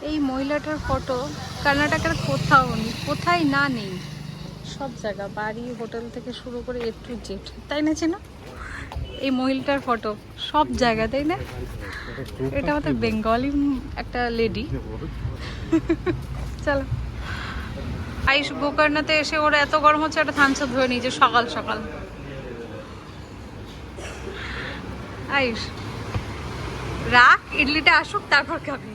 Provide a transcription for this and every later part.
এই মহিলাটার ফটো কর্ণাটকের কোথাও নেই, কোথায় না নেই, সব জায়গা, বাড়ি হোটেল থেকে শুরু করে A to Z, তাই না চিনো? এই মহিলাটার ফটো সব জায়গা, তাই না? এটা আমাদের বেঙ্গলি একটা লেডি। চলো আয়ুষ গোকর্ণতে এসে ওর এত গরম হচ্ছে, একটা থামস আপ ধরে নিয়েছে সকাল সকাল। আয়ুষ রাখ, ইডলিটা আসুক তারপর খাবি।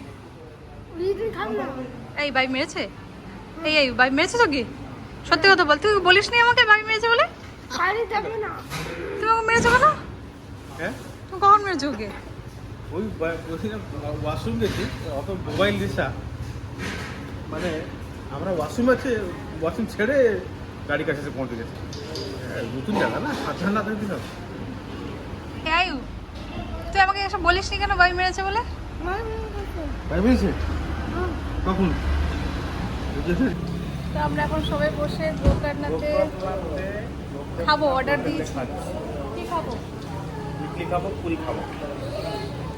এই ভাই মেরেছে, এই ভাই মেরেছে তোকে? সত্যি কথা বল, তুই বলিস নি আমাকে ভাই মেরেছে বলে? তুমি আমাকে মেরেছো কেন? তুমি কখন মেরেছো ওকে? ওই ওয়াশরুম গেছি, অত মোবাইল দিশা, মানে আমরা ওয়াশরুম আছে, ওয়াশরুম ছেড়ে গাড়ি কাছে এসে পৌঁছে গেছে। নতুন জায়গা না, সাবধান না থাকবি না। আয়ু তুই আমাকে এসে বলিস নি কেন ভাই মেরেছে বলে? ভাই বলছে কখন? তো আমরা এখন সবাই বসে গোকর্ণতে খাবো, অর্ডার দিয়েছি। কি খাবো? ইডলি খাবো, পুরি খাবো,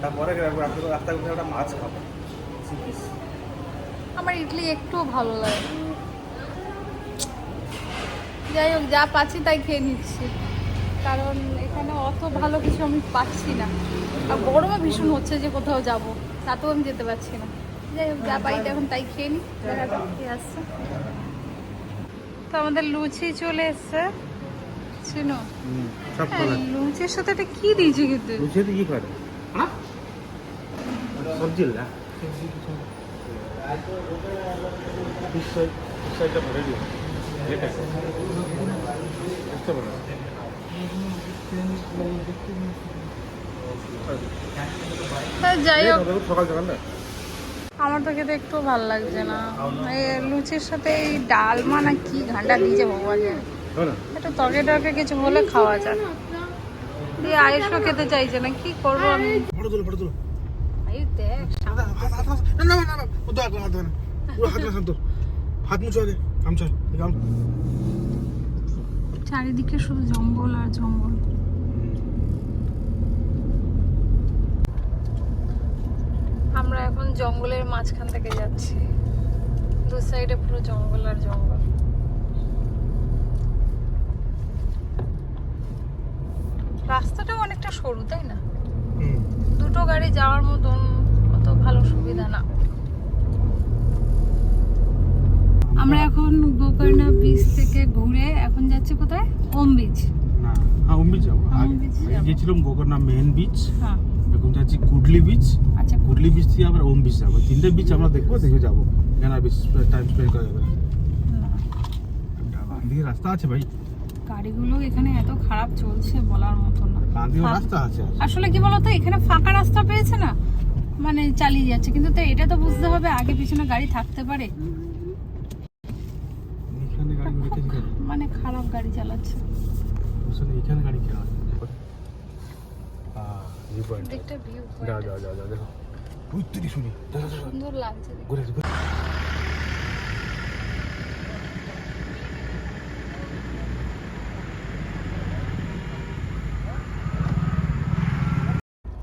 তারপরে রাস্তা ঘুরে একটা মাছ খাবো। আমার ইডলি একটুও ভালো লাগে। যাই হোক, যা পাচ্ছি তাই খেয়ে নিচ্ছি, কারণ এখানে অত ভালো কিছু আমি পাচ্ছি না, আর গরমে ভীষণ হচ্ছে যে কোথাও যাব, তাতেও আমি যেতে পারছি না। যাই হোক, যা পাই এখন তাই খেয়ে নিই, দেখা যাক কি আসছে। তো আমাদের লুচি চলে এসছে, চিনো? লুচির সাথে এটা কি দিয়েছে কিন্তু? লুচিতে কি করে? হ্যাঁ সবজি না, ফিশটা ভরে দিও, বুঝতে পারো? যাই হোক, সকাল সকাল না, আমার তো খেতে একটু ভালো লাগছে না। এই লুচির সাথে এই ডালমা না কি ঘান্ডা দিয়েছে ভগবান জানে, একটু তরকারি টরকারি কিছু হলে খাওয়া যায়। দিয়ে আয়ুষও খেতে চাইছে না, কি করবো আমি? আয়ুষ দেখ, চারিদিকে শুধু জঙ্গল আর জঙ্গল। আমরা এখন জঙ্গলের মাঝখান থেকে যাচ্ছি, দু সাইডে পুরো জঙ্গল আর জঙ্গল। রাস্তাটাও অনেকটা সরু, তাই না? দুটো গাড়ি যাওয়ার মতন অত ভালো সুবিধা না। আমরা এখন গোকর্ণ বিচ থেকে ঘুরে এখন যাচ্ছি কোথায়? ওম বিচ। না, হ্যাঁ ওম বিচ যাবো। গিয়েছিলাম গোকর্ণ মেন বিচ, হ্যাঁ এখন যাচ্ছি কুডলি বিচ। আচ্ছা, কুডলি বিচ থেকে আবার ওম বিচ যাবো। তিনটে বিচ আমরা দেখবো, দেখে যাবো। এখানে আর বেশি টাইম স্পেন্ড করা যাবে না। দিকে রাস্তা আছে ভাই, গাড়িগুলো এখানে এত খারাপ চলছে বলার মতো না। রাস্তা আছে আসলে কি বলতো, এখানে ফাঁকা রাস্তা পেয়েছে না, মানে চালিয়ে যাচ্ছে, কিন্তু তো এটা তো বুঝতে হবে আগে পিছনে গাড়ি থাকতে পারে, মানে খারাপ গাড়ি চালাচ্ছে। এখানে গাড়ি কেন? দেখতে ভিউ যা দেখো, সুন্দর লাগছে।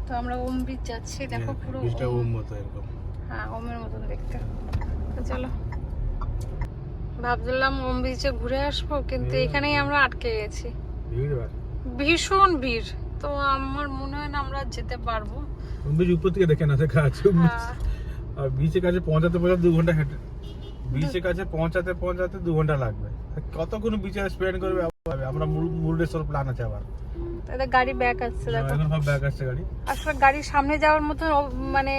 তো আমরা ওম বিচ যাচ্ছি, দেখো পুরো বিচটা ওম মতো এরকম, হ্যাঁ ওমের মতন দেখতে। তো চলো, ভাবছিলাম ওম বিচে ঘুরে আসবো, কিন্তু এখানেই আমরা আটকে গেছি, ভীষণ ভিড়। তো আমার মনে হয় না আমরা যেতে পারবো। ওম বিচ উপর থেকে দেখে না, দেখা আছে। আর বিচের কাছে পৌঁছাতে 2 ঘন্টা হেঁটে, বিচের কাছে পৌঁছাতে 2 ঘন্টা লাগবে। কতক্ষণ বিচে স্পেন্ড করবে? আমরা মুরুডেশ্বর প্ল্যান আছে আবার। তাদের গাড়ি ব্যাক আসছে, দেখো এখন সব ব্যাক আসছে গাড়ি। আসলে গাড়ির সামনে যাওয়ার মতো মানে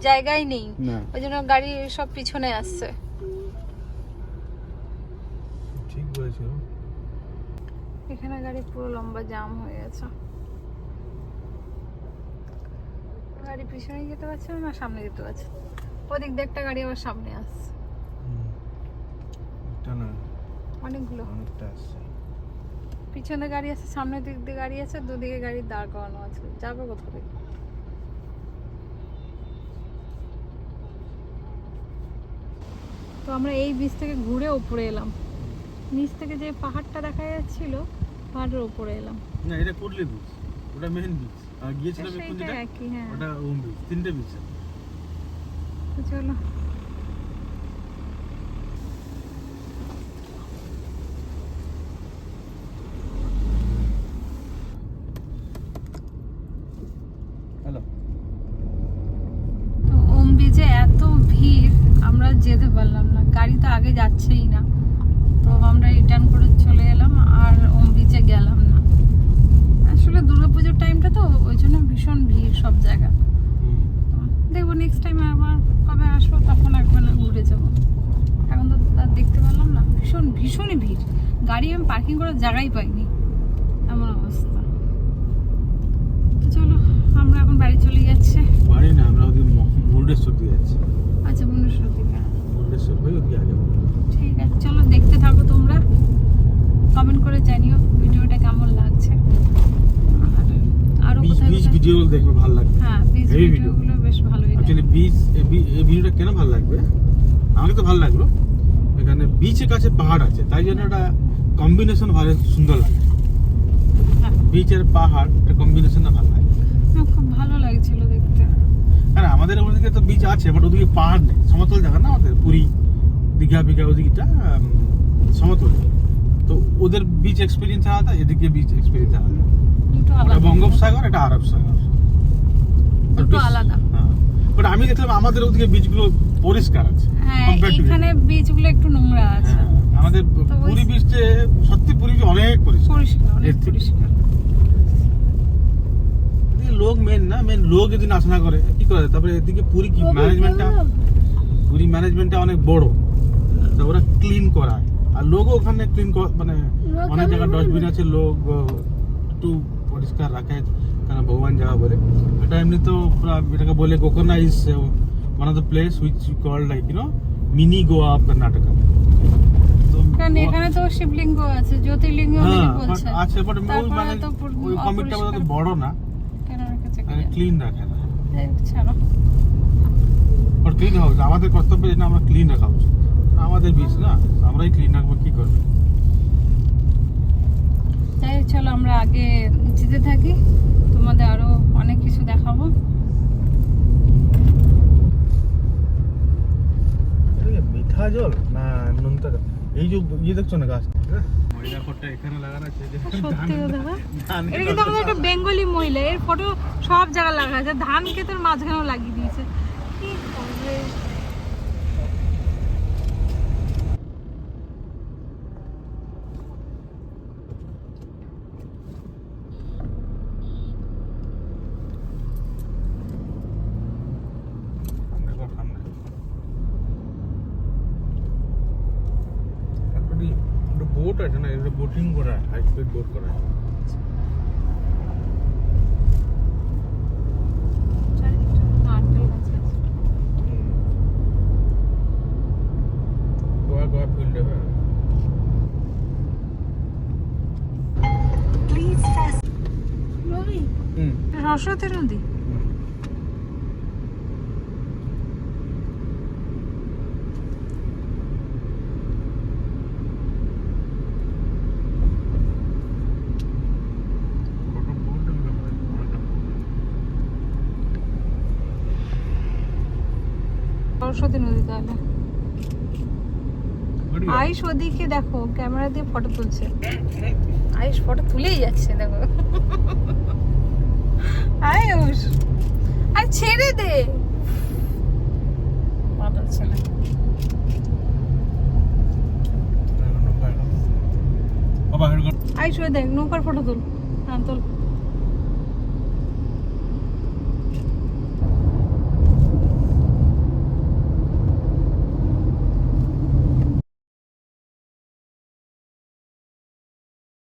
জায়গাই নেই, ওই জন্য গাড়ি সব পিছনে আসছে। ঠিক বলেছো, এখানে গাড়ি পুরো লম্বা জ্যাম হয়ে গেছে, গাড়ি পিছনে যেতে পারছে না, সামনে যেতে পারছে। ওদিক দিয়ে একটা গাড়ি আবার সামনে আসছে, অনেকগুলো আসছে। পিছনে গাড়ি আছে, সামনের দিক দিয়ে গাড়ি আছে, দুদিকে গাড়ি দাঁড় করানো আছে, যাবে কোথা থেকে? তো আমরা এই বিচ থেকে ঘুরে উপরে এলাম, নিচ থেকে যে পাহাড়টা দেখা যাচ্ছিল পাহাড়ের উপরে এলাম। না এটা কুডলি বিচ, ওটা মেইন বিচ। আর গিয়েছিলাম এখন যেটা, একই, হ্যাঁ ওটা ওম বিচ। তিনটে বিচ। তো চলো হ্যালো। তো ওম বিচে এত ভিড় আমরা যেতে পারলাম না, গাড়ি তো আগে যাচ্ছেই না, তো আমরা রিটার্ন করে চলে এলাম আর ওম বিচে গেলাম না। আসলে দুর্গাপুজোর টাইমটা তো ওই জন্য ভীষণ ভিড় সব জায়গা। দেখবো নেক্সট টাইম আবার কবে আসবো তখন একবার না ঘুরে যাবো। এখন তো আর দেখতে পারলাম না, ভীষণই ভিড়, গাড়ি আমি পার্কিং করার জায়গাই পাইনি, এমন অবস্থা। তো চলো আমরা এখন বাড়ি চলে যাচ্ছি। বাড়ি না, আমরা ওদিকে মুরুডেশ্বর দিয়ে যাচ্ছি। আচ্ছা ভুবনেশ্বর থেকে, মুরুডেশ্বর হয়ে ওদিকে আগে। ঠিক আছে চলো দেখতে থাকো, তোমরা কমেন্ট করে জানিও ভিডিওটা কেমন লাগছে। আরো কোথায় বিচ ভিডিও দেখবে ভালো লাগবে। হ্যাঁ বিচ Heavy video. ভিডিওগুলো বেশ ভালোই লাগে। অ্যাকচুয়ালি বিচ এই ভিডিওটা কেন ভালো লাগবে, আমাকে তো ভালো লাগলো। এখানে বিচের কাছে পাহাড় আছে, তাই জন্য একটা কম্বিনেশন ভালো সুন্দর লাগে। হ্যাঁ বিচের পাহাড় একটা কম্বিনেশনটা ভালো লাগে। খুব ভালো লাগছিল দেখতে। হ্যাঁ আমাদের ওদিকে তো বিচ আছে, বাট ওদিকে পাহাড় নেই, সমতল জায়গা না আমাদের। পুরী, দীঘা ফিঘা ওদিকটা সমতল। তো ওদের বিচ এক্সপিরিয়েন্স আলাদা, এদিকে বিচ এক্সপিরিয়েন্স আলাদা। দুটো ওটা আলাদা, বঙ্গোপসাগর, এটা আরব সাগর। দুটো আলাদা। হ্যাঁ বাট আমি দেখলাম আমাদের ওদিকে বিচগুলো পরিষ্কার আছে। হ্যাঁ compared to এখানে বিচগুলো একটু নোংরা আছে। হ্যাঁ, আমাদের তো ওই- পুরী বিচে সত্যি পুরী beach অনেক পরিষ্কার। পরিষ্কার, অনেক এর থেকে। পরিষ্কার। এদিকে লোক মেন লোক যদি নাচ না করে কি করে। তারপরে এদিকে পুরী কি ম্যানেজমেন্টটা অনেক বড়, তো ওরা ক্লিন করায়। আর লোকও ওখানে ক্লিন মানে অনেক জায়গায় ডাস্টবিন আছে, লোক একটু পরিষ্কার রাখে, কারণ ভগবান জায়গা বলে। এটা এমনি তো এটাকে বলে Gokarna is one of the place which called like mini Goa of Karnataka. তো কারণ এখানে তো শিবলিঙ্গ আছে, জ্যোতির্লিঙ্গ অনেকে হ্যাঁ বলছে। আছে, বাট ওই তারপরে মানে তো ওই কমিটিটা অপরিষ্কার। বড় না, কেন রেখেছে কি জানি। ক্লিন রাখে না। যাই হোক, ছাড়ো। আর ক্লিন হওয়া উচিত, আমাদের কর্তব্য যে না আমরা ক্লিন রাখা উচিত। আমাদের বিচ না, আমরাই ক্লিন রাখবো, কি করবো। যাই হোক, চলো আমরা আগে যেতে থাকি, তোমাদের আরো অনেক কিছু দেখাবো। মিঠা জল না নুনটা, এই যে ইয়ে দেখছো না গাছ, ময়লা ফটটা এখানে লাগানো আছে। সত্যি কথা, এটা কিন্তু আমাদের একটা বেঙ্গলি মহিলা, এর ফটো সব জায়গায় লাগা আছে, ধান ক্ষেতের মাঝখানেও লাগিয়ে দিয়েছে। কি করবে? বোট আছে না, এটা বোটিং করা হয়, হাই স্পিড বোট করা হয়। চারিদিকটা নারকেল গাছ আছে। গোয়া ফিল্ড হবে। সরস্বতী নদী। সরস্বতী নদী তাহলে। আয়ুষ ওদিকে দেখো, ক্যামেরা দিয়ে ফটো তুলছে। আয়ুষ ফটো তুলেই যাচ্ছে, দেখো। আয়ুষ আর ছেড়ে দে, মাতাল ছেলে। আয়ুষ ওই দেখ, নৌকার ফটো তুল। হ্যাঁ তোল।